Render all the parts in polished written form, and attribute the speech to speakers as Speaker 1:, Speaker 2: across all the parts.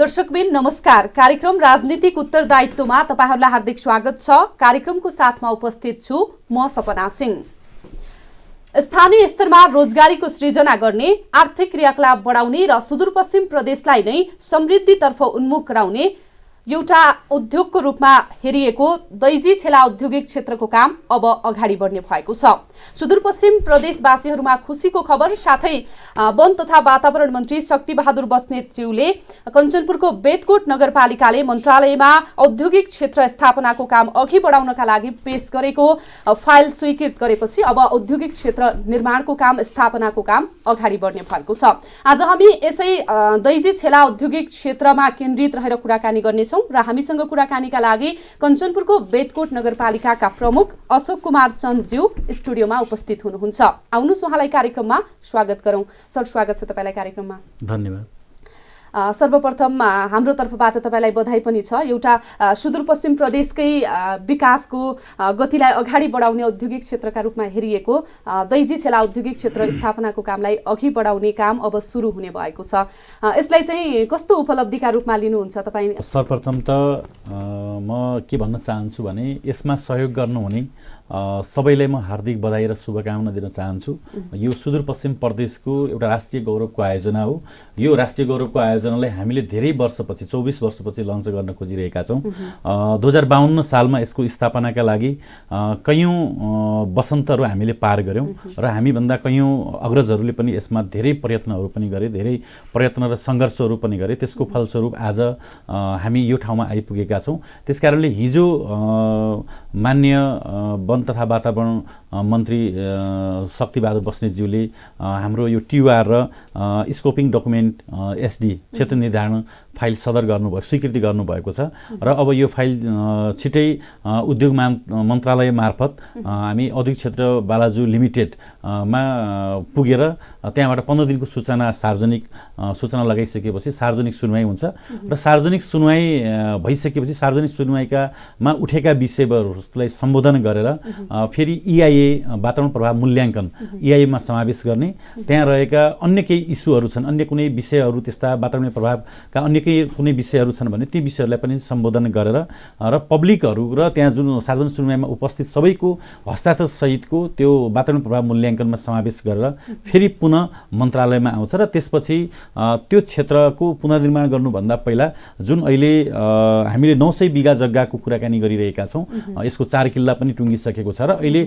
Speaker 1: दर्शकबिन नमस्कार। कार्यक्रम राजनीतिक उत्तरदायित्वमा तपाईहरुलाई हार्दिक स्वागत छ। कार्यक्रमको साथमा उपस्थित छु म सपना सिंह। स्थानीय स्तरमा रोजगारीको सृजना गर्ने, आर्थिक क्रियाकलाप बढाउने र सुदूरपश्चिम प्रदेशलाई नै समृद्धितर्फ उन्मुख गराउने एउटा उद्योगको रूपमा हेरिएको दैजी छेला औद्योगिक क्षेत्रको काम अब अगाडि बढ्ने भएको छ। सुदूरपश्चिम प्रदेशवासीहरूमा खुसीको खबर साथै वन तथा वातावरण मन्त्री शक्तिबहादुर बस्नेतज्यूले कञ्चनपुरको बेतकोट नगरपालिकाले मन्त्रालयमा औद्योगिक क्षेत्र स्थापनाको काम अघि बढाउनका लागि पेश गरेको फाइल स्वीकृत गरेपछि अब औद्योगिक क्षेत्र निर्माणको काम, स्थापनाको काम अगाडि बढ्ने भएको छ। आज हामी यसै दैजी छेला औद्योगिक क्षेत्रमा केन्द्रित रहेर कुराकानी गर्नेछौँ र हामीसँग कुराकानीका लागि कञ्चनपुरको बेतकोट नगरपालिकाका प्रमुख अशोक कुमार चन्दज्यू स्टुडियोमा उपस्थित हुनुहुन्छ। आउनुहोस् उहाँलाई कार्यक्रममा स्वागत गरौँ। सर, स्वागत छ तपाईलाई कार्यक्रममा।
Speaker 2: धन्यवाद।
Speaker 1: सर्वप्रथम हाम्रो तर्फबाट तपाईलाई बधाई पनि छ। एउटा सुदूरपश्चिम प्रदेशकै विकासको गतिलाई अगाडि बढाउने औद्योगिक क्षेत्रका रूपमा हेरिएको दैजी छेला औद्योगिक क्षेत्र स्थापनाको कामलाई अघि बढाउने काम अब सुरु हुने भएको छ। यसलाई चाहिँ कस्तो उपलब्धिका रूपमा लिनुहुन्छ तपाईँ?
Speaker 2: सर्वप्रथम त म के भन्न चाहन्छु भने यसमा सहयोग गर्नुहुने सबैलाई म हार्दिक बधाई र शुभकामना दिन चाहन्छु। यो सुदूरपश्चिम प्रदेशको एउटा राष्ट्रिय गौरवको आयोजना हो। यो राष्ट्रिय गौरवको आयोजनालाई हामीले धेरै वर्षपछि 24 वर्षपछि लन्च गर्न खोजिरहेका छौँ। 2052 सालमा यसको स्थापनाका लागि कयौँ वसन्तहरू हामीले पार गऱ्यौँ र हामीभन्दा कयौँ अग्रजहरूले पनि यसमा धेरै प्रयत्नहरू पनि गरे, धेरै प्रयत्न र सङ्घर्षहरू पनि गरे। त्यसको फलस्वरूप आज हामी यो ठाउँमा आइपुगेका छौँ। त्यसकारणले हिजो मान्य वन तथा वातावरण मन्त्री शक्तिबहादुर बस्नेतज्यूले हाम्रो यो टियुआर र स्कोपिङ डकुमेन्ट एसडी क्षेत्र निर्धारण फाइल सदर गर्नुभयो, स्वीकृति गर्नुभएको छ र अब यो फाइल छिटै उद्योग मन्त्रालय मार्फत हामी औद्योगिक क्षेत्र बालाजु लिमिटेडमा पुगेर त्यहाँबाट 15 दिनको सार्वजनिक सूचना लगाइसकेपछि सार्वजनिक सुनवाई हुन्छ र सार्वजनिक सुनवाई भइसकेपछि सार्वजनिक सुनवाईमा उठेका विषयवस्तुलाई सम्बोधन गरेर फेरि EIA वातावरण प्रभाव मूल्याङ्कन EIA मा समावेश गर्ने, त्यहाँ रहेका अन्य केही इस्युहरू छन्, अन्य कुनै विषयहरू त्यस्ता वातावरणीय प्रभावका अन्य कुनै विषयहरू छन् भने ती विषयहरूलाई पनि सम्बोधन गरेर र पब्लिकहरू र त्यहाँ जुन सार्वजनिक सुनवाईमा उपस्थित सबैको हस्ताक्षर सहितको त्यो वातावरण प्रभाव मूल्याङ्कनमा समावेश गरेर फेरि पुनः मन्त्रालयमा आउँछ र त्यसपछि त्यो क्षेत्रको पुनर्निर्माण गर्नुभन्दा पहिला जुन अहिले हामीले 900 बिघा जग्गाको कुराकानी गरिरहेका छौँ, यसको 4 किल्ला पनि टुङ्गिसकेको छ र अहिले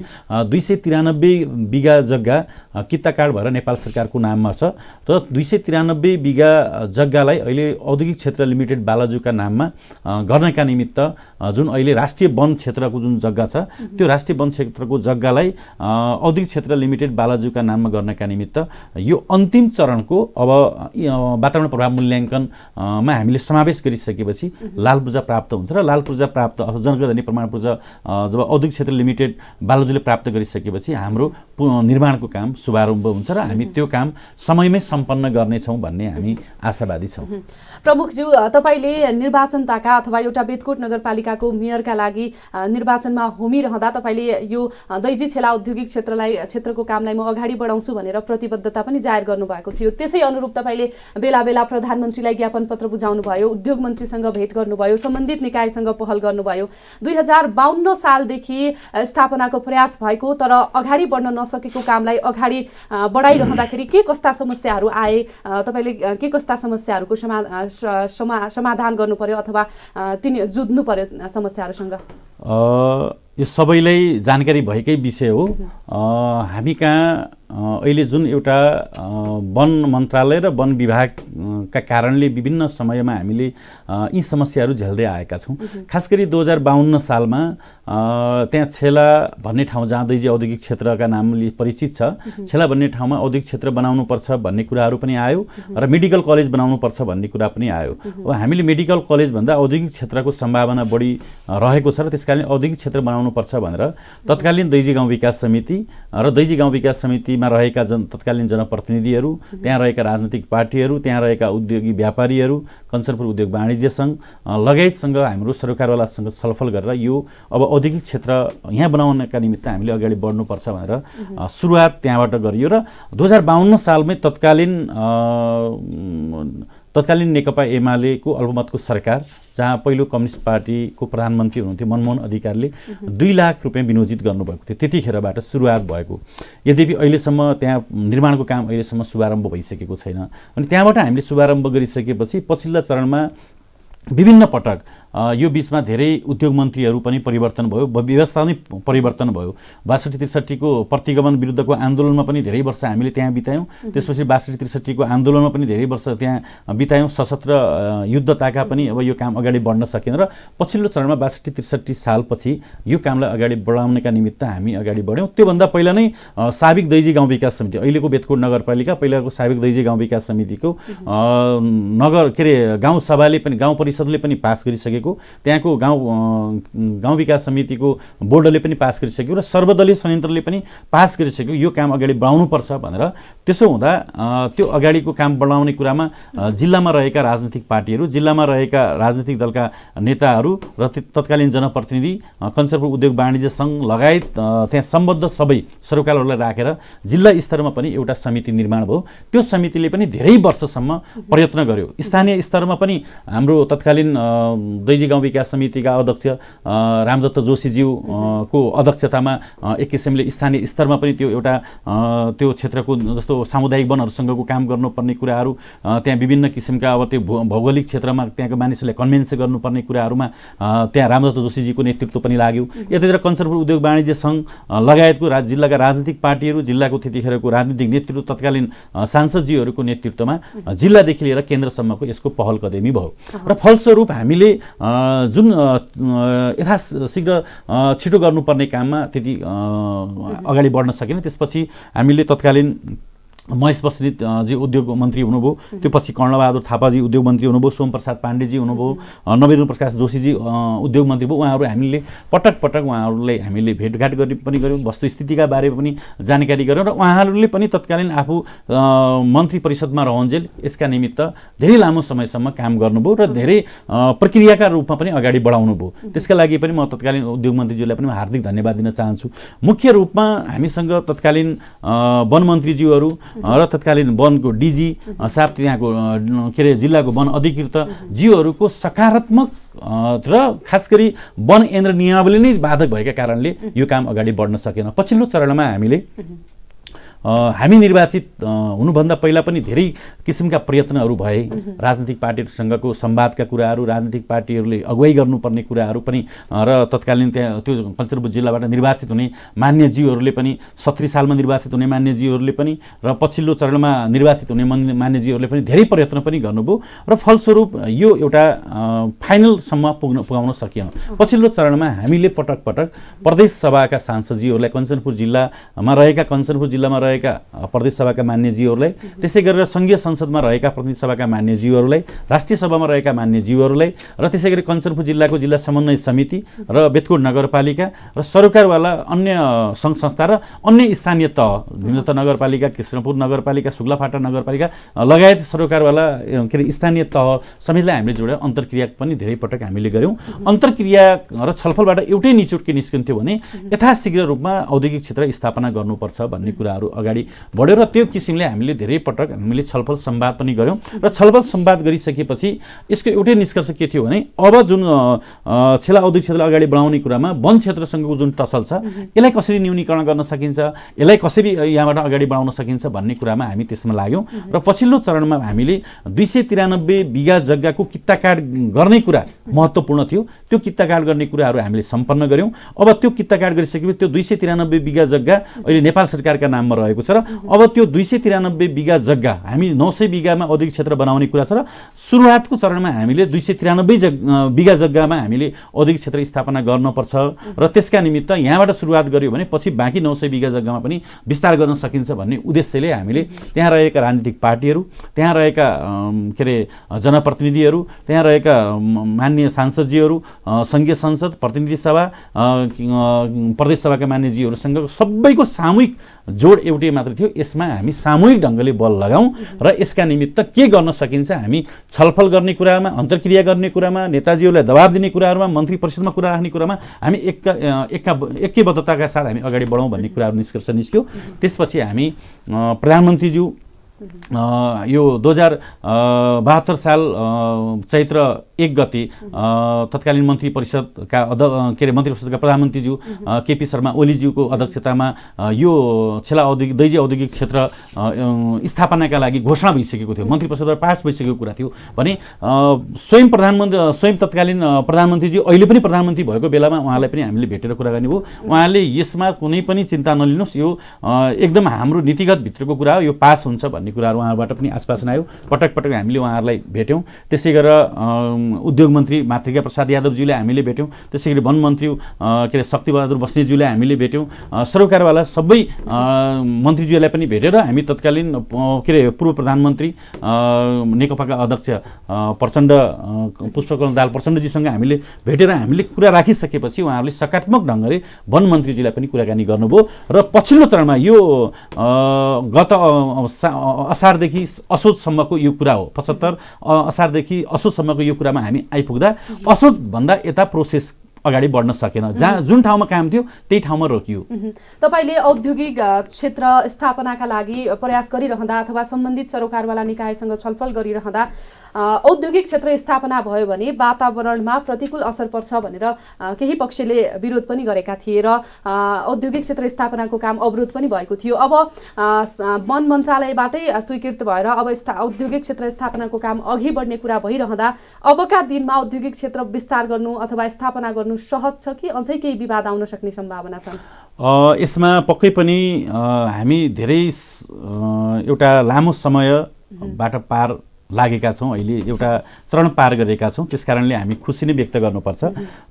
Speaker 2: 293 बिघा जग्गा किता कार्ड भएर नेपाल सरकारको नाममा छ। र 293 बिघा जग्गालाई अहिले औद्योगिक क्षेत्र लिमिटेड बालाजुका नाममा गर्नका निमित्त जुन अहिले राष्ट्रिय वन क्षेत्रको जुन जग्गा छ त्यो राष्ट्रिय वन क्षेत्रको जग्गालाई औद्योगिक क्षेत्र लिमिटेड बालाजुका नाममा गर्नका निमित्त यो अन्तिम चरणको अब वातावरण प्रभाव मूल्याङ्कनमा हामीले समावेश गरिसकेपछि लाल पूर्जा प्राप्त हुन्छ र लाल पूर्जा प्राप्त अथवा जनगणना प्रमाण पूर्जा जब औद्योगिक क्षेत्र लिमिटेड बालाजुले प्राप्त गरिसकेपछि हाम्रो निर्माणको काम शुभारम्भ हुन्छ र हामी त्यो काम समयमै सम्पन्न गर्नेछौँ भन्ने हामी आशावादी छौँ।
Speaker 1: प्रमुखज्यू, तपाईँले निर्वाचनताका अथवा एउटा बेतकोट नगरपालिकाको मेयरका लागि निर्वाचनमा होमिरहँदा तपाईँले यो दैजी छेला औद्योगिक क्षेत्रको कामलाई म अगाडि बढाउँछु भनेर प्रतिबद्धता पनि जाहेर गर्नुभएको थियो। त्यसै अनुरूप तपाईँले बेला बेला प्रधानमन्त्रीलाई ज्ञापन पत्र बुझाउनु भयो, उद्योग मन्त्रीसँग भेट गर्नुभयो, सम्बन्धित निकायसँग पहल गर्नुभयो। 2052 सालदेखि स्थापनाको प्रयास भएको तर अगाडि बढ्न नसकेको कामलाई अगाडि बढाइरहँदाखेरि के कस्ता समस्याहरू आए, तपाईँले के कस्ता समस्याहरूको समाधान गर्नु पर्यो अथवा जुझ्नु पर्यो समस्याहरूसँग?
Speaker 2: यो सबैलाई जानकारी भएकै विषय हो। हामी कहाँ अहिले जुन एउटा वन मन्त्रालय र वन विभागका कारणले विभिन्न समयमा हामीले यी समस्याहरू झेल्दै आएका छौँ। खास गरी 2052 सालमा त्यहाँ छेला भन्ने ठाउँ जहाँ दैजी औद्योगिक क्षेत्रका नामले परिचित छ, छेला भन्ने ठाउँमा औद्योगिक क्षेत्र बनाउनुपर्छ भन्ने कुराहरू पनि आयो र मेडिकल कलेज बनाउनुपर्छ भन्ने कुरा पनि आयो। अब हामीले मेडिकल कलेजभन्दा औद्योगिक क्षेत्रको सम्भावना बढी रहेको छ र त्यसकारण औद्योगिक क्षेत्र बनाउनुपर्छ भनेर तत्कालीन दैजी गाउँ विकास समिति र दैजी गाउँ विकास समितिमा रहेका तत्कालीन जनप्रतिनिधिहरू, त्यहाँ रहेका राजनीतिक पार्टीहरू, त्यहाँ रहेका उद्योगी व्यापारीहरू, कञ्चनपुर उद्योग वाणिज्य सङ्घ लगायतसँग हाम्रो सरकारवालासँग छलफल गरेर यो अब औद्योगिक क्षेत्र यहाँ बनाउनका निमित्त हामीले अगाडि बढ्नुपर्छ भनेर सुरुवात त्यहाँबाट गरियो र 2052 सालमै तत्कालीन तत्कालीन नेकपा एमालेको अल्पमतको सरकार जहाँ पहिलो कम्युनिस्ट पार्टीको प्रधानमन्त्री हुनुहुन्थ्यो मनमोहन अधिकारीले 2 लाख रुपियाँ विनियोजित गर्नुभएको थियो। त्यतिखेरबाट सुरुवात भएको। यद्यपि अहिलेसम्म त्यहाँ निर्माणको काम अहिलेसम्म शुभारम्भ भइसकेको छैन। अनि त्यहाँबाट हामीले शुभारम्भ गरिसकेपछि पछिल्ला चरणमा विभिन्न पटक यो बीचमा धेरै उद्योग मन्त्रीहरू पनि परिवर्तन भयो, व्यवस्था नै परिवर्तन भयो। 62-63 को प्रतिगमन विरुद्धको आन्दोलनमा पनि धेरै वर्ष हामीले त्यहाँ बितायौँ। त्यसपछि 62-63 को आन्दोलनमा पनि धेरै वर्ष त्यहाँ बितायौँ। सशस्त्र युद्धताका पनि अब यो काम अगाडि बढ्न सकेन र पछिल्लो चरणमा 62-63 सालपछि यो कामलाई अगाडि बढाउनका निमित्त हामी अगाडि बढ्यौँ। त्योभन्दा पहिला नै साबिक दैजी गाउँ विकास समिति, अहिलेको बेतकोट नगरपालिका, पहिलाको साबिक दैजी गाउँ विकास समितिको गाउँ सभाले पनि, गाउँ परिषदले पनि पास गरिसकेको, त्यहाँको गाउँ विकास समितिको बोर्डले पनि पास गरिसक्यो र सर्वदलीय संयन्त्रले पनि पास गरिसक्यो यो काम अगाडि बढाउनुपर्छ भनेर। त्यसो हुँदा त्यो अगाडिको काम बढाउने कुरामा जिल्लामा रहेका राजनीतिक पार्टीहरू, जिल्लामा रहेका राजनीतिक दलका नेताहरू र तत्कालीन जनप्रतिनिधि, कञ्चनपुर उद्योग वाणिज्य सङ्घ लगायत त्यहाँ सम्बद्ध सबै सरोकारहरूलाई राखेर जिल्ला स्तरमा पनि एउटा समिति निर्माण भयो। त्यो समितिले पनि धेरै वर्षसम्म प्रयत्न गर्यो। स्थानीय स्तरमा पनि हाम्रो तत्कालीन दैजी गाउँ विकास समितिका अध्यक्ष रामदत्त जोशीज्यूको अध्यक्षतामा एक किसिमले स्थानीय स्तरमा पनि त्यो एउटा त्यो क्षेत्रको जस्तो सामुदायिक वनहरूसँगको काम गर्नुपर्ने कुराहरू, त्यहाँ विभिन्न किसिमका अब त्यो भौगोलिक क्षेत्रमा त्यहाँको मानिसहरूलाई कन्भिन्स गर्नुपर्ने कुराहरूमा त्यहाँ रामदत्त जोशीजीको नेतृत्व पनि लाग्यो। यतातिर कञ्चनपुर उद्योग वाणिज्य सङ्घ लगायतको जिल्लाका राजनीतिक पार्टीहरू, जिल्लाको त्यतिखेरको राजनीतिक नेतृत्व, तत्कालीन सांसदजीहरूको नेतृत्वमा जिल्लादेखि लिएर केन्द्रसम्मको यसको पहल कदमी भयो र फलस्वरूप हामीले जुन यथाशीघ्र छिटो गर्नुपर्ने काममा त्यति अगाडि बढ्न सकेन। त्यसपछि हामीले तत्कालीन महेश बस्नेत जी उद्योग मन्त्री हुनुभयो, त्यो पछि कर्णबहादुर थापाजी उद्योग मन्त्री हुनुभयो, सोमप्रसाद पाण्डेजी हुनुभयो, नवेन्द्र प्रकाश जोशीजी उद्योग मन्त्री भयो। उहाँहरू हामीले पटक पटक उहाँहरूलाई हामीले भेटघाट पनि गऱ्यौँ, वस्तुस्थितिका बारेमा पनि जानकारी गऱ्यौँ र उहाँहरूले पनि तत्कालीन आफू मन्त्री परिषदमा रहन्जेल यसका निमित्त धेरै लामो समयसम्म काम गर्नुभयो र धेरै प्रक्रियाका रूपमा पनि अगाडि बढाउनु भयो। त्यसका लागि पनि म तत्कालीन उद्योग मन्त्रीज्यूलाई पनि हार्दिक धन्यवाद दिन चाहन्छु। मुख्य रूपमा हामीसँग तत्कालीन वन मन्त्रीज्यूहरू र तत्कालीन वनको डिजी साहब, त्यहाँको के अरे जिल्लाको वन अधिकृत जीवहरूको सकारात्मक र खास गरी वन केन्द्र नियमावली नै बाधक भएका कारणले यो काम अगाडि बढ्न सकेन। पछिल्लो चरणमा हामी निर्वाचित हुनुभन्दा पहिला पनि धेरै किसिमका प्रयत्नहरू भए। राजनीतिक पार्टीहरूसँगको संवादका कुराहरू, राजनीतिक पार्टीहरूले अगुवाई गर्नुपर्ने कुराहरू पनि र तत्कालीन त्यहाँ त्यो कञ्चनपुर जिल्लाबाट निर्वाचित हुने मान्यज्यूहरूले पनि, 70 सालमा निर्वाचित हुने मान्यज्यूहरूले पनि र पछिल्लो चरणमा निर्वाचित हुने मान्यज्यूहरूले पनि धेरै प्रयत्न पनि गर्नुभयो र फलस्वरूप यो एउटा फाइनलसम्म पुगाउन सकिएन। पछिल्लो चरणमा हामीले पटक पटक प्रदेश सभाका सांसदजीहरूलाई, कञ्चनपुर जिल्लामा रहेका प्रदेश सभाका मान्यज्यूहरूलाई, त्यसै गरेर संघीय संसदमा रहेका प्रतिनिधि सभाका मान्यज्यूहरूलाई, राष्ट्रिय सभामा रहेका मान्यज्यूहरूलाई र त्यसै गरी कञ्चनपुर जिल्लाको जिल्ला समन्वय समिति र बेतकोट नगरपालिका र सरकारवाला अन्य सङ्घ संस्था र अन्य स्थानीय तह, भीमदत्त नगरपालिका, कृष्णपुर नगरपालिका, सुग्लाफाटा नगरपालिका लगायत सरकारवाला के अरे स्थानीय तह समितिलाई हामीले जोडेर अन्तर्क्रिया पनि धेरै पटक हामीले गऱ्यौँ। अन्तर्क्रिया र छलफलबाट एउटै निचोड के निस्कन्थ्यो भने यथाशीघ्र रूपमा औद्योगिक क्षेत्र स्थापना गर्नुपर्छ भन्ने कुराहरू अगाडि बढ्यो र त्यो किसिमले हामीले धेरै पटक हामीले छलफल संवाद पनि गऱ्यौँ र छलफल संवाद गरिसकेपछि यसको एउटै निष्कर्ष के थियो भने अब जुन छेला औद्योगिक क्षेत्रलाई अगाडि बढाउने कुरामा वन क्षेत्रसँगको जुन टसल छ यसलाई कसरी न्यूनीकरण गर्न सकिन्छ, यसलाई कसरी यहाँबाट अगाडि बढाउन सकिन्छ भन्ने कुरामा हामी त्यसमा लाग्यौँ र पछिल्लो चरणमा हामीले 293 बिघा जग्गाको कित्ताकाट गर्ने कुरा महत्त्वपूर्ण थियो। त्यो कित्ताकाट गर्ने कुराहरू हामीले सम्पन्न गऱ्यौँ। अब त्यो कित्ताकाट गरिसकेपछि त्यो 293 बिघा जग्गा अहिले नेपाल सरकारका नाममा रहेको छ र अब त्यो 293 बिघा जग्गा हामी 900 बिघामा औद्योगिक क्षेत्र बनाउने कुरा छ र सुरुवातको चरणमा हामीले 293 बिघा जग्गामा हामीले औद्योगिक क्षेत्र स्थापना गर्नुपर्छ र त्यसका निमित्त यहाँबाट सुरुवात गर्यो भने पछि बाँकी 900 बिघा जग्गामा पनि विस्तार गर्न सकिन्छ भन्ने उद्देश्यले हामीले त्यहाँ रहेका राजनीतिक पार्टीहरू, त्यहाँ रहेका के अरे जनप्रतिनिधिहरू, त्यहाँ रहेका मान्य सांसदजीहरू, संघीय संसद, प्रतिनिधि सभा, प्रदेश सभाका मान्यजीहरूसँग सबैको सामूहिक जोड एउटै मात्र थियो। यसमा हामी सामूहिक ढङ्गले बल लगाउँ र यसका निमित्त के गर्न सकिन्छ हामी छलफल गर्ने कुरामा, अन्तर्क्रिया गर्ने कुरामा, नेताजीहरूलाई दबाब दिने कुराहरूमा, मन्त्री परिषदमा कुरा राख्ने कुरामा हामी एकैबद्धताका साथ हामी अगाडि बढौँ भन्ने कुराहरू निष्कर्ष निस्क्यो। त्यसपछि हामी प्रधानमन्त्रीज्यू यो 2072 साल चैत्र 1 गते तत्कालीन मन्त्री परिषदका मन्त्री परिषदका प्रधानमन्त्रीज्यू केपी शर्मा ओलीज्यूको अध्यक्षतामा यो छेला दैजी औद्योगिक क्षेत्र स्थापनाका लागि घोषणा भइसकेको थियो, मन्त्री परिषदबाट पास भइसकेको कुरा थियो भने स्वयं तत्कालीन प्रधानमन्त्रीज्यू अहिले पनि प्रधानमन्त्री भएको बेलामा उहाँलाई पनि हामीले भेटेर कुराकानी भयो। उहाँले यसमा कुनै पनि चिन्ता नलिनुहोस्, यो एकदम हाम्रो नीतिगत भित्रको कुरा हो, यो पास हुन्छ भन्ने कुराहरू उहाँबाट पनि आश्वासन आयो। पटक पटक हामीले उहाँहरूलाई भेट्यौँ। त्यसै गरेर उद्योग मन्त्री मातृका प्रसाद यादवज्यूले हामीले भेट्यौँ। त्यसै गरी वन मन्त्री शक्तिबहादुर बस्नेतज्यूलाई हामीले भेट्यौँ। सरोकारवाला सबै मन्त्रीज्यूलाई पनि भेटेर हामी तत्कालीन पूर्व प्रधानमन्त्री नेकपाका अध्यक्ष प्रचण्ड पुष्पकमल दाहाल प्रचण्डजीसँग हामीले भेटेर हामीले कुरा राखिसकेपछि उहाँहरूले सकारात्मक ढङ्गले वन मन्त्रीजीलाई पनि कुराकानी गर्नुभयो र पछिल्लो चरणमा यो गत असारदेखि असोजसम्मको यो कुरा हो। 75 असारदेखि असोजसम्मको यो कुरामा हामी आइपुग्दा असोजभन्दा यता प्रोसेस अगाडि बढ्न सकेन। जुन ठाउँमा काम थियो त्यही ठाउँमा रोकियो।
Speaker 1: तपाईले औद्योगिक क्षेत्र स्थापनाका लागि प्रयास गरिरहँदा अथवा सम्बन्धित सरोकारवाला निकायसँग छलफल गरिरहँदा औद्योगिक क्षेत्र स्थापना भयो भने वातावरणमा प्रतिकूल असर पर्छ भनेर केही पक्षले विरोध पनि गरेका थिए र औद्योगिक क्षेत्र स्थापनाको काम अवरोध पनि भएको थियो। अब वन मन्त्रालयबाटै स्वीकृत भएर अब औद्योगिक क्षेत्र स्थापनाको काम अघि बढ्ने कुरा भइरहँदा अबका दिनमा औद्योगिक क्षेत्र विस्तार गर्नु अथवा स्थापना गर्नु सहज छ कि अझै केही विवाद आउन सक्ने सम्भावना छन्?
Speaker 2: यसमा पक्कै पनि हामी धेरै एउटा लामो समयबाट पार लागेका छौँ, अहिले एउटा चरण पार गरेका छौँ। त्यसकारणले हामी खुसी नै व्यक्त गर्नुपर्छ।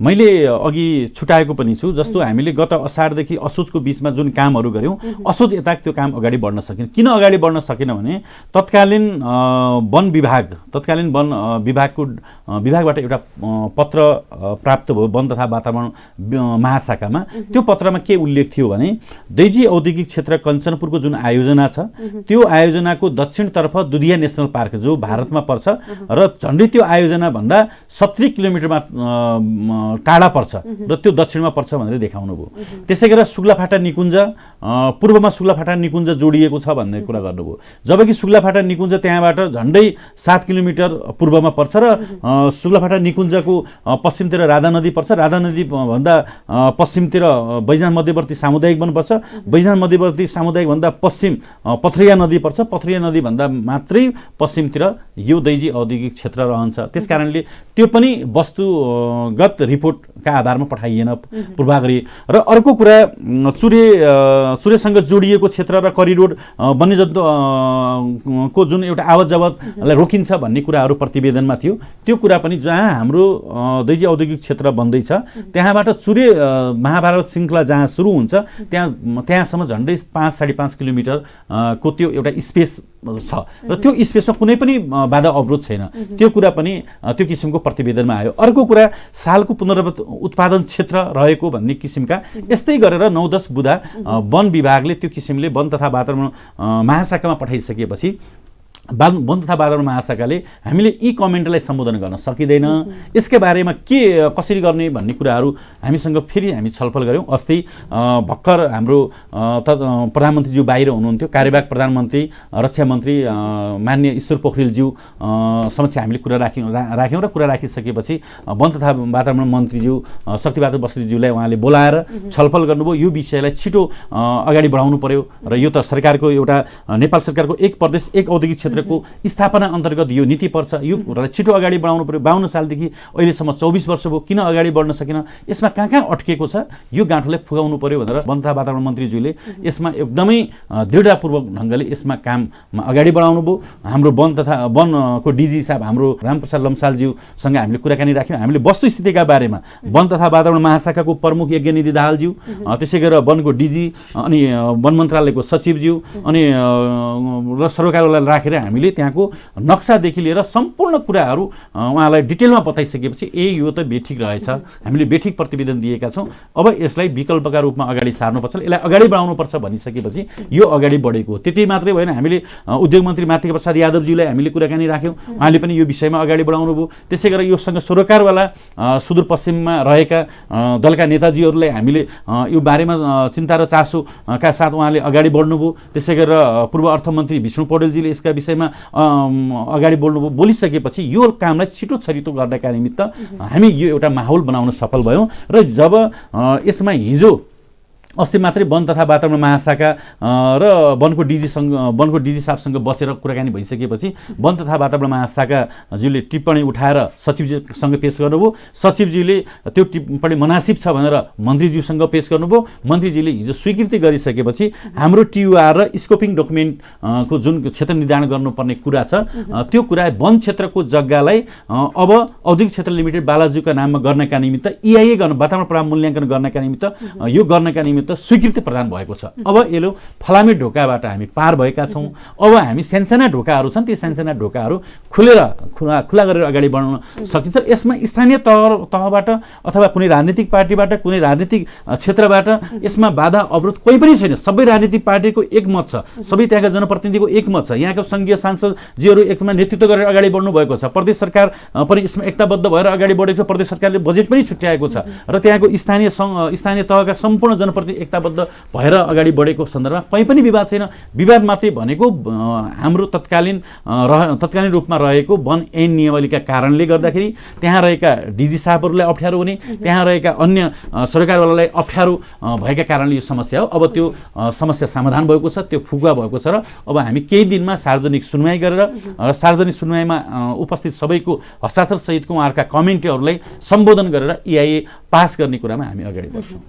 Speaker 2: मैले अघि छुटाएको पनि छु, जस्तो हामीले गत असारदेखि असोजको बिचमा जुन कामहरू गऱ्यौँ, असोज यता त्यो काम अगाडि बढ्न सकेन। किन अगाडि बढ्न सकेन भने तत्कालीन वन विभागको विभागबाट एउटा पत्र प्राप्त भयो वन तथा वातावरण महाशाखामा। त्यो पत्रमा के उल्लेख थियो भने दैजी औद्योगिक क्षेत्र कञ्चनपुरको जुन आयोजना छ त्यो आयोजनाको दक्षिणतर्फ दुधिया नेसनल पार्क जो भारतमा पर्छ र झन्डै त्यो आयोजना भन्दा 70 किलोमिटरमा टाढा पर्छ र त्यो दक्षिणमा पर्छ भनेर देखाउनु भयो। त्यसै गरेर सुग्लाफाटा निकुञ्ज पूर्वमा सुग्लाफाटा निकुञ्ज जोडिएको छ भन्ने कुरा गर्नुभयो, जबकि सुग्लाफाटा निकुञ्ज त्यहाँबाट झन्डै 7 किलोमिटर पूर्वमा पर्छ र सुग्लाफाटा निकुञ्जको पश्चिमतिर राधा नदी पर्छ। राधा नदी भन्दा पश्चिमतिर बैजनाथ मध्यवर्ती सामुदायिक वन पर्छ। बैजनाथ मध्यवर्ती सामुदायिक भन्दा पश्चिम पथरिया नदी पर्छ। पथरिया नदी भन्दा मात्रै पश्चिमतिर यो दैजी औद्योगिक क्षेत्र रहन्छ। त्यसकारणले त्यो पनि वस्तुगत रिपोर्टका आधारमा पठाइएन पूर्वाग्रही। र अर्को कुरा चुरेसँग जोडिएको क्षेत्र र करिडोर वन्यजन्तु को जुन एउटा आवत जावतलाई रोकिन्छ भन्ने कुराहरू प्रतिवेदनमा थियो। त्यो कुरा पनि जहाँ हाम्रो दैजी औद्योगिक क्षेत्र बन्दैछ त्यहाँबाट चुरे महाभारत श्रृङ्खला जहाँ सुरु हुन्छ त्यहाँसम्म झन्डै 5-5.5 किलोमिटर को त्यो एउटा स्पेस छ र त्यो स्पेसमा कुनै पनि बाधा अवरोध छैन। त्यो कुरा पनि त्यो किसिमको प्रतिवेदनमा आयो। अर्को कुरा सालको पुनरावृत्त उत्पादन क्षेत्र रहेको भन्ने किसिमका यस्तै गरेर 9-10 बुँदा वन विभागले त्यो किसिमले वन तथा वातावरण महाशाखामा पठाइसकेपछि वन तथा वातावरण महाशाखाले हामीले यी कमेन्टलाई सम्बोधन गर्न सकिँदैन, यसकै बारेमा कसरी गर्ने भन्ने कुराहरू हामीसँग फेरि हामी छलफल गऱ्यौँ। अस्ति भर्खर हाम्रो प्रधानमन्त्रीज्यू बाहिर हुनुहुन्थ्यो, कार्यवाहक प्रधानमन्त्री रक्षा मन्त्री माननीय ईश्वर पोखरेलज्यू समक्ष हामीले कुरा राख्यौँ र कुरा राखिसकेपछि वन तथा वातावरण मन्त्रीज्यू शक्तिबहादुर बस्नेतज्यूलाई उहाँले बोलाएर छलफल गर्नुभयो। यो विषयलाई छिटो अगाडि बढाउनु पर्यो र यो त सरकारको एउटा नेपाल सरकारको एक प्रदेश एक औद्योगिक क्षेत्रको स्थापना अन्तर्गत यो नीति पर्छ। यो कुरालाई छिटो अगाडि बढाउनु पर्यो। 52 सालदेखि अहिलेसम्म 24 वर्ष भयो, किन अगाडि बढ्न सकेन? यसमा कहाँ अड्केको छ यो गाँठोलाई फुगाउनु पर्यो भनेर वन तथा वातावरण मन्त्रीज्यूले यसमा एकदमै दृढतापूर्वक ढङ्गले यसमा काममा अगाडि बढाउनु भयो। हाम्रो वनको डिजी साहब हाम्रो रामप्रसाद लम्सालज्यूसँग हामीले कुराकानी राख्यौँ। हामीले वस्तुस्थितिका बारेमा वन तथा वातावरण महाशाखाको प्रमुख यज्ञनिधि दाहालज्यू, त्यसै गरेर वनको डिजी अनि वन मन्त्रालयको सचिवज्यू अनि र सरोकारवाला राखेर हामीले त्यहाँको नक्सादेखि लिएर सम्पूर्ण कुराहरू उहाँलाई डिटेलमा बताइसकेपछि यो त बेठिक रहेछ, हामीले बेठिक प्रतिवेदन दिएका छौँ, अब यसलाई विकल्पका रूपमा अगाडि सार्नुपर्छ, यसलाई अगाडि बढाउनुपर्छ भनिसकेपछि यो अगाडि बढेको हो। त्यति मात्रै भएन, हामीले उद्योग मन्त्री मातृका प्रसाद यादवज्यूलाई हामीले कुराकानी राख्यौँ, उहाँले पनि यो विषयमा अगाडि बढाउनु भयो। त्यसै गरेर योसँग सरोकारवाला सुदूरपश्चिममा रहेका दलका नेताजीहरूलाई हामीले यो बारेमा चिन्ता र चासोका साथ उहाँले अगाडि बढ्नुभयो। त्यसै गरेर पूर्व अर्थमन्त्री विष्णु पौडेलजीले यसका विषयमा अगाडि बढ्नुभयो। बोलिसकेपछि यो कामलाई छिटो छरितो गर्नका निमित्त हामी यो एउटा माहौल बनाउन सफल भयौँ। र जब यसमा हिजो अस्ति मात्रै वन तथा वातावरण महाशाखा र वनको डिजी साहबसँग बसेर कुराकानी भइसकेपछि वन तथा वातावरण महाशाखाज्यूले टिप्पणी उठाएर सचिवजीसँग पेश गर्नुभयो। सचिवजीले त्यो टिप्पणी मुनासिब छ भनेर मन्त्रीज्यूसँग पेश गर्नुभयो। मन्त्रीजीले हिजो स्वीकृति गरिसकेपछि हाम्रो टियुआर र स्कोपिङ डकुमेन्टको जुन क्षेत्र निर्धारण गर्नुपर्ने कुरा छ त्यो कुरा वन क्षेत्रको जग्गालाई अब औद्योगिक क्षेत्र लिमिटेड बालाजुका नाममा गर्नका निमित्त EIA गर्न वातावरण प्रभाव मूल्याङ्कन गर्नका निमित्त यो गर्नका निमित्त स्वीकृति प्रदान भएको छ। अब यो फलामे ढोकाबाट हामी पार भएका छौँ। अब हामी सानसाना ढोकाहरू छन्, ती सानसाना ढोकाहरू खुला गरेर अगाडि बढाउन सकिन्छ। यसमा स्थानीय तहबाट अथवा कुनै राजनीतिक पार्टीबाट, कुनै राजनीतिक क्षेत्रबाट यसमा बाधा अवरोध कोही पनि छैन। सबै राजनीतिक पार्टीको एकमत छ, सबै त्यहाँका जनप्रतिनिधिको एकमत छ। यहाँको सङ्घीय सांसदजीहरू एकमा नेतृत्व गरेर अगाडि बढ्नु भएको छ। प्रदेश सरकार पनि यसमा एकताबद्ध भएर अगाडि बढेको छ। प्रदेश सरकारले बजेट पनि छुट्याएको छ र त्यहाँको स्थानीय तहका सम्पूर्ण जनप्रतिनिधि एकताबद्ध भएर अगाडि बढेको सन्दर्भमा कहीँ पनि विवाद छैन। विवाद मात्रै भनेको हाम्रो तत्कालीन रूपमा रहेको वन ऐन नियमावलीका कारणले गर्दाखेरि त्यहाँ रहेका डिजी साहबहरूलाई अप्ठ्यारो हुने, त्यहाँ रहेका अन्य सरकारवालालाई अप्ठ्यारो भएका कारणले यो समस्या हो। अब त्यो समस्या समाधान भएको छ, त्यो फुकुवा भएको छ र अब हामी केही दिनमा सार्वजनिक सुनवाई गरेर सार्वजनिक सुनवाईमा उपस्थित सबैको हस्ताक्षर सहितको उहाँहरूका कमेन्टहरूलाई सम्बोधन गरेर EIA पास गर्ने कुरामा हामी अगाडि बढ्छौँ।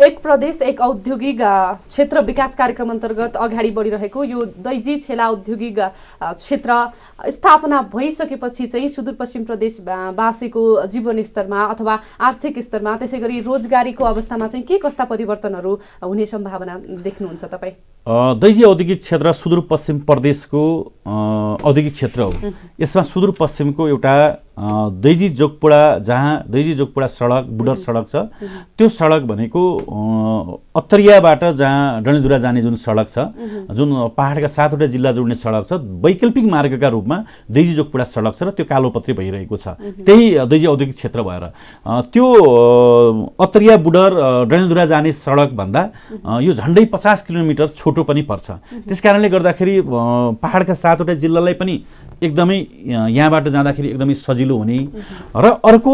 Speaker 1: एक प्रदेश एक औद्योगिक क्षेत्र विकास कार्यक्रम अन्तर्गत अगाडि बढिरहेको यो दैजी छेला औद्योगिक क्षेत्र स्थापना भइसकेपछि चाहिँ सुदूरपश्चिम प्रदेशवासीको जीवन स्तरमा अथवा आर्थिक स्तरमा त्यसै गरी रोजगारीको अवस्थामा चाहिँ के कस्ता परिवर्तनहरू हुने सम्भावना देख्नुहुन्छ तपाईँ?
Speaker 2: दैजी औद्योगिक क्षेत्र सुदूरपश्चिम प्रदेशको औद्योगिक क्षेत्र हो। यसमा सुदूरपश्चिमको एउटा दैजी जोगपुडा सडक बुडर सडक छ। त्यो सडक भनेको अत्तरियाबाट जहाँ डडेलधुरा जाने जुन सडक छ, जुन पहाडका 7वटा जिल्ला जोड्ने सडक छ, वैकल्पिक मार्गका रूपमा दैजी जोगपुडा सडक छ र त्यो कालोपत्री भइरहेको छ। त्यही दैजी औद्योगिक क्षेत्र भएर त्यो अत्तरिया बुडर डडेलधुरा जाने सडक भन्दा यो झन्डै 50 किलोमिटर छोटो पनि पर्छ। त्यसकारणले गर्दाखेरि पहाडका 7वटा जिल्लालाई पनि एकदमै यहाँबाट जाँदाखेरि एकदमै सजिलो हुने र अर्को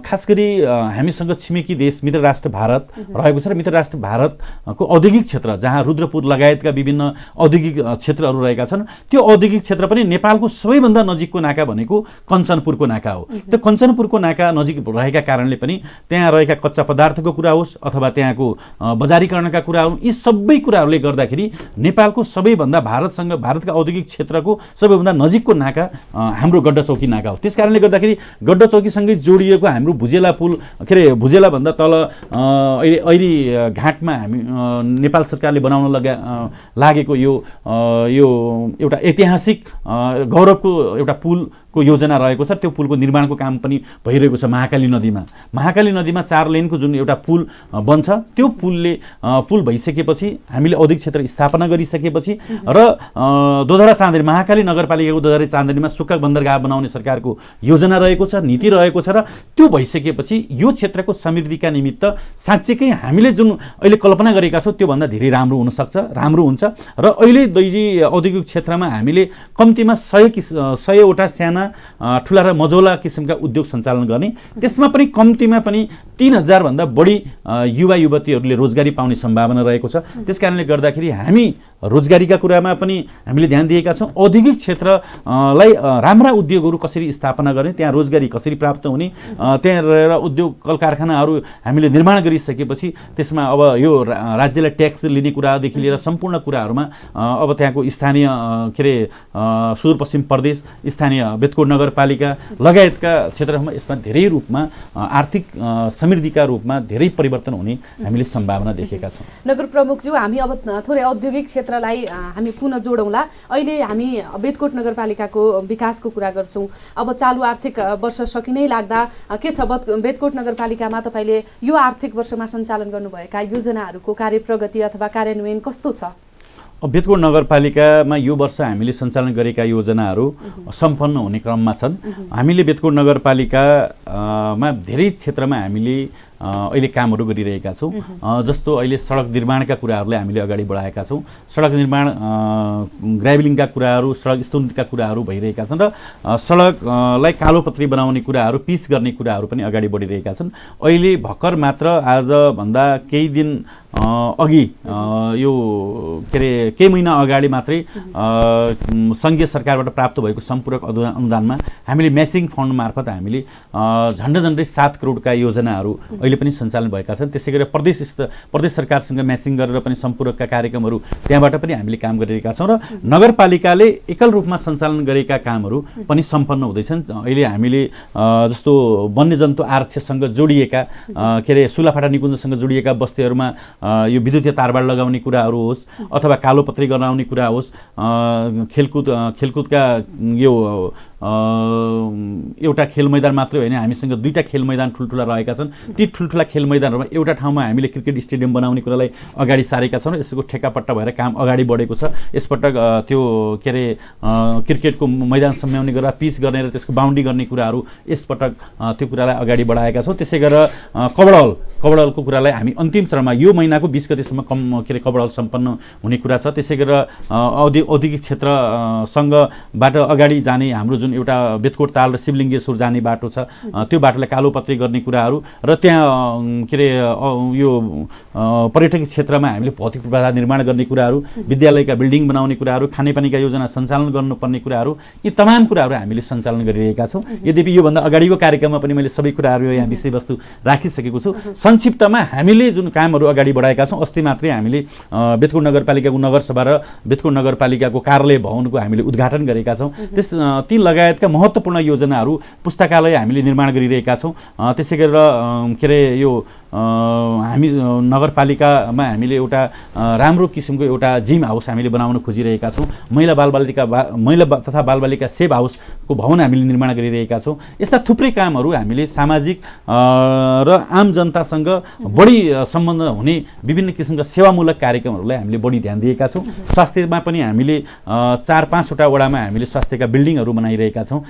Speaker 2: खास गरी हामीसँग छिमेकी देश मित्र राष्ट्र भारत रहेको छ र मित्र राष्ट्र भारतको औद्योगिक क्षेत्र जहाँ रुद्रपुर लगायतका विभिन्न औद्योगिक क्षेत्रहरू रहेका छन्, त्यो औद्योगिक क्षेत्र पनि नेपालको सबैभन्दा नजिकको नाका भनेको कञ्चनपुरको नाका हो। त्यो कञ्चनपुरको नाका नजिक रहेका कारणले पनि त्यहाँ रहेका कच्चा पदार्थको कुरा होस् अथवा त्यहाँको बजारीकरणका कुरा हुन्, यी सबै कुराहरूले गर्दाखेरि नेपालको सबैभन्दा भारतका औद्योगिक क्षेत्रको सबैभन्दा नजिकको नाका हाम्रो गड्डाचौकी नाका हो। त्यसकारणले गर्दाखेरि गड्डाचौकीसँगै जोडिएको हाम्रो भुजेला पुल भुजेला भन्दा तल ऐरी घाटमा हामी नेपाल सरकारले बनाउन लागेको यो एउटा ऐतिहासिक गौरवको एउटा पुलको योजना रहेको छ। त्यो पुलको निर्माणको काम पनि भइरहेको छ महाकाली नदीमा 4 लेनको जुन एउटा पुल बन्छ, त्यो पुल भइसकेपछि हामीले औद्योगिक क्षेत्र स्थापना गरिसकेपछि र दोधरा चाँदनी महाकाली नगरपालिकाको दोधरा चाँदनीमा सुक्खा बन्दरगाह बनाउने सरकारको योजना रहेको छ, नीति रहेको छ र त्यो भइसकेपछि यो क्षेत्रको समृद्धिका निमित्त साँच्चैकै हामीले जुन अहिले कल्पना गरेका छौँ त्योभन्दा धेरै राम्रो हुन्छ र अहिले दैजी औद्योगिक क्षेत्रमा हामीले कम्तीमा 100वटा साना ठुला र मझौला किसिमका उद्योग सञ्चालन गर्ने, त्यसमा पनि कम्तीमा पनि 3000 भन्दा बढी युवा युवतीहरूले रोजगारी पाउने सम्भावना रहेको छ। त्यसकारणले गर्दाखेरि हामी रोजगारीका कुरामा पनि हामीले ध्यान दिएका छौँ। औद्योगिक क्षेत्रलाई राम्रा उद्योगहरू कसरी स्थापना गर्ने, त्यहाँ रोजगारी कसरी प्राप्त हुने, त्यहाँ रहेर उद्योग कल कारखानाहरू हामीले निर्माण गरिसकेपछि त्यसमा अब यो राज्यलाई ट्याक्स लिने कुरादेखि लिएर सम्पूर्ण कुराहरूमा अब त्यहाँको स्थानीय सुदूरपश्चिम प्रदेश स्थानीय बेतकोट नगरपालिका लगायतका क्षेत्रहरूमा यसमा धेरै रूपमा आर्थिक समृद्धिका रूपमा धेरै परिवर्तन हुने हामीले सम्भावना देखेका छौँ।
Speaker 1: नगर प्रमुखज्यू, हामी अब थोरै औद्योगिक क्षेत्रलाई हामी पुनः जोडौँला। अहिले हामी बेदकोट नगरपालिकाको विकासको कुरा गर्छौँ। अब चालु आर्थिक वर्ष सकिनै लाग्दा के छ बेदकोट नगरपालिकामा तपाईँले यो आर्थिक वर्षमा सञ्चालन गर्नुभएका योजनाहरूको कार्यप्रगति अथवा कार्यान्वयन कस्तो छ?
Speaker 2: बेदकोट नगरपालिकामा यो वर्ष हामीले सञ्चालन गरेका योजनाहरू सम्पन्न हुने क्रममा छन्। हामीले बेदकोट नगरपालिकामा धेरै क्षेत्रमा हामीले अहिले कामहरू गरिरहेका छौँ। जस्तो अहिले सडक निर्माणका कुराहरूलाई हामीले अगाडि बढाएका छौँ। सडक निर्माण ग्राभलिङका कुराहरू, सडक स्तरोन्नतिका कुराहरू भइरहेका छन् र सडकलाई कालोपत्री बनाउने कुराहरू, पिच गर्ने कुराहरू पनि अगाडि बढिरहेका छन्। अहिले भर्खर मात्र आजभन्दा केही दिन अघि यो के अरे केही महिना अगाडि मात्रै सङ्घीय सरकारबाट प्राप्त भएको सम्पूरक अनुदानमा हामीले म्याचिङ फन्ड मार्फत हामीले झन्डै 7 करोडका योजनाहरू अहिले पनि सञ्चालन भएका छन्। त्यसै गरी प्रदेश सरकारसँग म्याचिङ गरेर पनि सम्पूरकका कार्यक्रमहरू त्यहाँबाट पनि हामीले काम गरिरहेका छौँ र नगरपालिकाले एकल रूपमा सञ्चालन गरेका कामहरू पनि सम्पन्न हुँदैछन्। अहिले हामीले जस्तो वन्यजन्तु आरक्षसँग जोडिएका के अरे सुलाफाटा निकुञ्जसँग जोडिएका बस्तीहरूमा यो विद्युतीय तारबाड लगाउने कुराहरू होस् अथवा कालोपत्री गराउने कुरा होस्, खेलकुदका यो एउटा खेल मैदान मात्रै होइन, हामीसँग 2टा खेल मैदान ठुल्ठुला रहेका छन्। ती ठुल्ठुला खेल मैदानहरूमा एउटा ठाउँमा हामीले क्रिकेट स्टेडियम बनाउने कुरालाई अगाडि सारेका छौँ र यसको ठेक्कापट्टा भएर काम अगाडि बढेको छ। यसपटक त्यो के अरे क्रिकेटको मैदान सम्याउने गरेर पिच गर्ने र त्यसको बााउन्ड्री गर्ने कुराहरू यसपटक त्यो कुरालाई अगाडि बढाएका छौँ। त्यसै गरेर कबडलको कुरालाई हामी अन्तिम चरणमा यो महिनाको 20 गतेसम्म के अरे कबडल सम्पन्न हुने कुरा छ। त्यसै गरेर औद्योगिक क्षेत्रसँगबाट अगाडि जाने हाम्रो जुन एउटा बेदकोट ताल र शिवलिङ्गेश्वर जाने बाटो छ, त्यो बाटोलाई कालोपत्री गर्ने कुराहरू र त्यहाँ के अरे यो पर्यटकीय क्षेत्रमा हामीले भौतिक पूर्वाधार निर्माण गर्ने कुराहरू, विद्यालयका बिल्डिङ बनाउने कुराहरू, खानेपानीका योजना सञ्चालन गर्नुपर्ने कुराहरू, यी तमाम कुराहरू हामीले सञ्चालन गरिरहेका छौँ। यद्यपि योभन्दा अगाडिको कार्यक्रममा पनि मैले सबै कुराहरू यहाँ विषयवस्तु राखिसकेको छु। संक्षिप्तमा हामीले जुन कामहरू अगाडि बढाएका छौँ, अस्ति मात्रै हामीले बेदकोट नगरपालिकाको नगरसभा र बेदकोट नगरपालिकाको कार्यालय भवनको हामीले उद्घाटन गरेका छौँ। ती लगायतका महत्त्वपूर्ण योजनाहरू, पुस्तकालय हामीले निर्माण गरिरहेका छौँ। त्यसै गरेर के अरे यो हामी नगरपालिकामा हामीले एउटा राम्रो किसिमको एउटा जिम हाउस हामीले बनाउन खोजिरहेका छौँ। महिला तथा बालबालिका सेभ हाउसको भवन हामीले निर्माण गरिरहेका छौँ। यस्ता थुप्रै कामहरू हामीले सामाजिक र आम जनतासँग बढी सम्बन्ध हुने विभिन्न किसिमका सेवामूलक कार्यक्रमहरूलाई हामीले बढी ध्यान दिएका छौँ। स्वास्थ्यमा पनि हामीले 4-5वटा वडामा हामीले स्वास्थ्यका बिल्डिङहरू बनाइरहेका छौँ।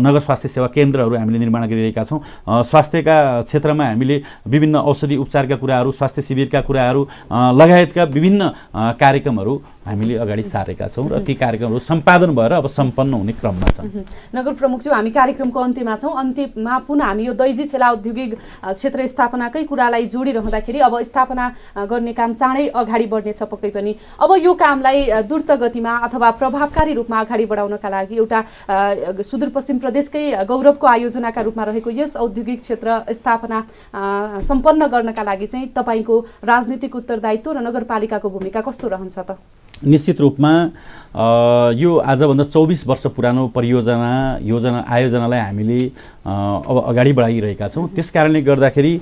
Speaker 2: नगर स्वास्थ्य सेवा केन्द्रहरू हामीले निर्माण गरिरहेका छौँ। स्वास्थ्यका क्षेत्रमा हामीले विभिन्न औषधि उपचारका कुराहरू, स्वास्थ्य शिविरका कुराहरू लगायतका विभिन्न कार्यक्रमहरू हामीले अगाडि सारेका छौँ र ती कार्यक्रमहरू सम्पादन भएर अब सम्पन्न हुने क्रममा छन्।
Speaker 1: नगर प्रमुखज्यू, हामी कार्यक्रमको अन्त्यमा छौँ। अन्त्यमा पुनः हामी यो दैजी छेला औद्योगिक क्षेत्र स्थापनाकै कुरालाई जोडिरहँदाखेरि अब स्थापना गर्ने काम चाँडै अगाडि बढ्नेछ पक्कै पनि। अब यो कामलाई द्रुत गतिमा अथवा प्रभावकारी रूपमा अगाडि बढाउनका लागि एउटा सुदूरपश्चिम प्रदेशकै गौरवको आयोजनाका रूपमा रहेको यस औद्योगिक क्षेत्र स्थापना सम्पन्न गर्नका लागि चाहिँ तपाईँको राजनीतिक उत्तरदायित्व र नगरपालिकाको भूमिका कस्तो रहन्छ त?
Speaker 2: निश्चित रूपमा यो आजभन्दा 24 वर्ष पुरानो आयोजनालाई हामीले अब अगाडि बढाइरहेका छौँ। त्यस कारणले गर्दाखेरि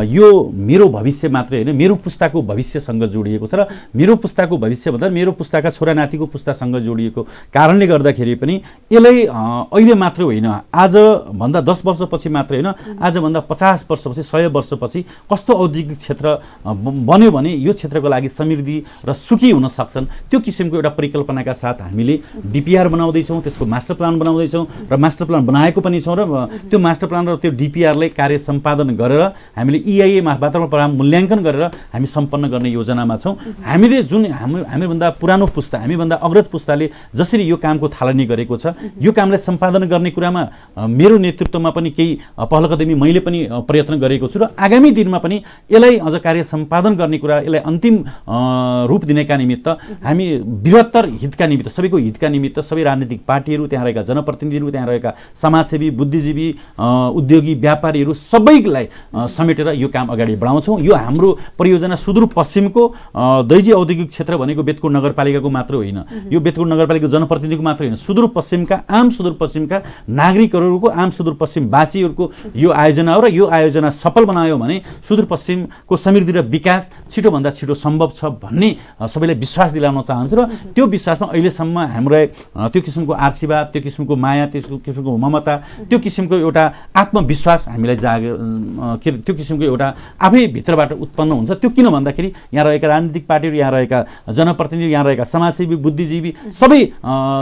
Speaker 2: यो मेरो भविष्य मात्रै होइन, मेरो पुस्ताको भविष्यसँग जोडिएको छ र मेरो पुस्ताको भविष्य भन्दा मेरो पुस्ताका छोरानातिको पुस्तासँग जोडिएको कारणले गर्दाखेरि पनि यसलाई अहिले मात्रै होइन, आजभन्दा 10 वर्षपछि मात्रै होइन, आजभन्दा 50 वर्षपछि, 100 वर्षपछि कस्तो औद्योगिक क्षेत्र बन्यो भने यो क्षेत्रको लागि समृद्धि र सुखी हुन सक्छन्, त्यो किसिमको एउटा परिकल्पनाका साथ हामीले डिपिआर बनाउँदैछौँ, त्यसको मास्टर प्लान बनाउँदैछौँ र मास्टर प्लान बनाएको पनि छौँ र त्यो मास्टर प्लान र त्यो डिपिआरलाई कार्य सम्पादन गरेर हामीले EIA वातावरण परिणाम मूल्याङ्कन गरेर हामी सम्पन्न गर्ने योजनामा छौँ। हामीले जुन हामीभन्दा पुरानो पुस्ता, हामीभन्दा अग्रज पुस्ताले जसरी यो कामको थालनी गरेको छ, यो कामलाई सम्पादन गर्ने कुरामा मेरो नेतृत्वमा पनि केही पहल कदमी मैले पनि प्रयत्न गरेको छु र आगामी दिनमा पनि यसलाई अझ कार्य सम्पादन गर्ने कुरा, यसलाई अन्तिम रूप दिनेका निमित्त हामी बृहत्तर हितका निमित्त, सबैको हितका निमित्त सबै राजनीतिक पार्टीहरू, त्यहाँ रहेका जनप्रतिनिधिहरू, त्यहाँ रहेका समाजसेवी, बुद्धिजीवी, उद्योगी, व्यापारीहरू सबैलाई समेटेर यो काम अगाडि बढाउँछौँ। यो हाम्रो परियोजना सुदूरपश्चिमको दैजी औद्योगिक क्षेत्र भनेको बेतकुट नगरपालिकाको मात्र होइन, यो बेतकुट नगरपालिकाको जनप्रतिनिधिको मात्र होइन, सुदूरपश्चिमका नागरिकहरूको, आम सुदूरपश्चिमवासीहरूको यो आयोजना हो। र यो आयोजना सफल बनायो भने सुदूरपश्चिमको समृद्धि र विकास छिटोभन्दा छिटो सम्भव छ भन्ने सबैलाई विश्वास दिलाउन चाहन्छु। र त्यो विश्वासमा अहिलेसम्म हामीलाई त्यो किसिमको आशीर्वाद, त्यो किसिमको माया, त्यो किसिमको ममता, त्यो किसिमको एउटा आत्मविश्वास हामीलाई त्यो किसिमको एउटा आफै भित्रबाट उत्पन्न हुन्छ। त्यो किन भन्दाखेरि यहाँ रहेका राजनीतिक पार्टीहरू, यहाँ रहेका जनप्रतिनिधि, यहाँ रहेका समाजसेवी, बुद्धिजीवी सबै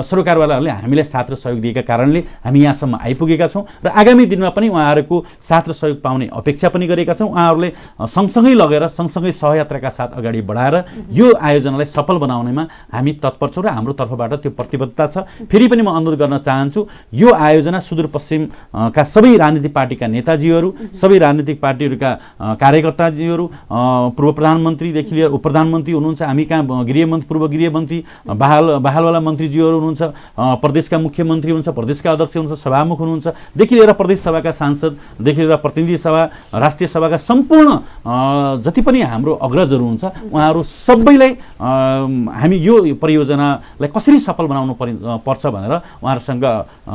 Speaker 2: सरोकारवालाहरूले हामीलाई साथ र सहयोग दिएका कारणले हामी यहाँसम्म आइपुगेका छौँ र आगामी दिनमा पनि उहाँहरूको साथ र सहयोग पाउने अपेक्षा पनि गरेका छौँ। उहाँहरूले सँगसँगै लगेर, सँगसँगै सहयात्राका साथ अगाडि बढाएर यो आयोजनालाई सफल बनाउनेमा हामी तत्पर छौँ र हाम्रो तर्फबाट त्यो प्रतिबद्धता छ। फेरि पनि म अनुरोध गर्न चाहन्छु, यो आयोजना सुदूरपश्चिमका सबै राजनीतिक पार्टीका नेताजीहरू, सबै राजनीतिक पार्टीहरूका कार्यकर्ताजीहरू, पूर्व प्रधानमन्त्रीदेखि लिएर उपप्रधानमन्त्री हुनुहुन्छ, हामी कहाँ गृहमन्त्री, पूर्व गृहमन्त्री, बहालवाला मन्त्रीजीहरू हुनुहुन्छ, प्रदेशका मुख्यमन्त्री हुनुहुन्छ, प्रदेशका अध्यक्ष हुनुहुन्छ, सभामुख हुनुहुन्छ, देखि लिएर प्रदेश सभाका सांसददेखि लिएर प्रतिनिधि सभा, राष्ट्रिय सभाका सम्पूर्ण जति पनि हाम्रो अग्रजहरू हुन्छ, उहाँहरू सबैलाई हामी यो परियोजनालाई कसरी सफल बनाउनु पर्छ भनेर उहाँहरूसँग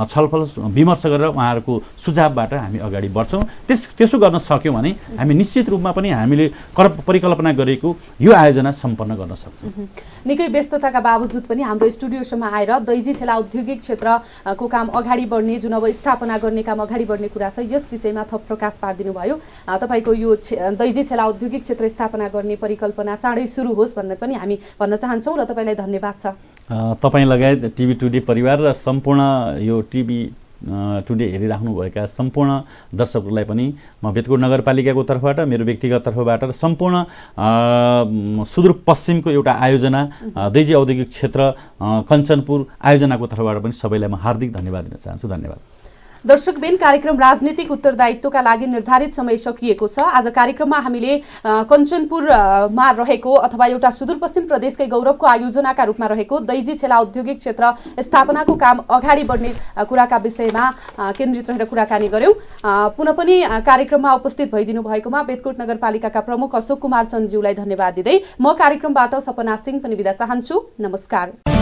Speaker 2: छलफल विमर्श गरेर उहाँहरूको सुझावबाट हामी अगाडि बढ्छौँ। त्यसो गर्न सक्यौँ भने हामी निश्चित रूपमा पनि हामीले परिकल्पना गरेको यो आयोजना सम्पन्न गर्न सक्छौँ।
Speaker 1: निकै व्यस्तताका बावजुद पनि हाम्रो स्टुडियोसम्म आएर दैजी छेला औद्योगिक क्षेत्रको काम अगाडि बढ्ने, जुन अब स्थापना गर्ने काम अगाडि बढ्ने कुरा छ, यस विषयमा थप प्रकाश पारिदिनु भयो। तपाईँको यो दैजी छेला औद्योगिक क्षेत्र स्थापना गर्ने परिकल्पना चाँडै सुरु होस् भन्ने पनि हामी भन्न चाहन्छौँ र तपाईँलाई धन्यवाद छ।
Speaker 2: तपाईँ लगायत टिभी टुडे परिवार र सम्पूर्ण यो टिभी टुडे हेरिराख्नुभएका सम्पूर्ण दर्शकहरूलाई पनि म बेतकुट नगरपालिकाको तर्फबाट, मेरो व्यक्तिगत तर्फबाट र सम्पूर्ण सुदूरपश्चिमको एउटा आयोजना दैजी औद्योगिक क्षेत्र कञ्चनपुर आयोजनाको तर्फबाट पनि सबैलाई म हार्दिक धन्यवाद दिन चाहन्छु। धन्यवाद।
Speaker 1: दर्शकबिन, कार्यक्रम राजनीतिक उत्तरदायित्वका लागि निर्धारित समय सकिएको छ। आज कार्यक्रममा हामीले कञ्चनपुरमा रहेको अथवा एउटा सुदूरपश्चिम प्रदेशकै गौरवको आयोजनाका रूपमा रहेको दैजी छेला औद्योगिक क्षेत्र स्थापनाको काम अगाडि बढ्ने कुराका विषयमा केन्द्रित रहेर कुराकानी गऱ्यौँ। पुनः पनि कार्यक्रममा उपस्थित भइदिनु भएकोमा बेतकुट नगरपालिकाका प्रमुख अशोक कुमार चन्दज्यूलाई धन्यवाद दिँदै म कार्यक्रमबाट सपना सिंह पनि बिदा चाहन्छु। नमस्कार।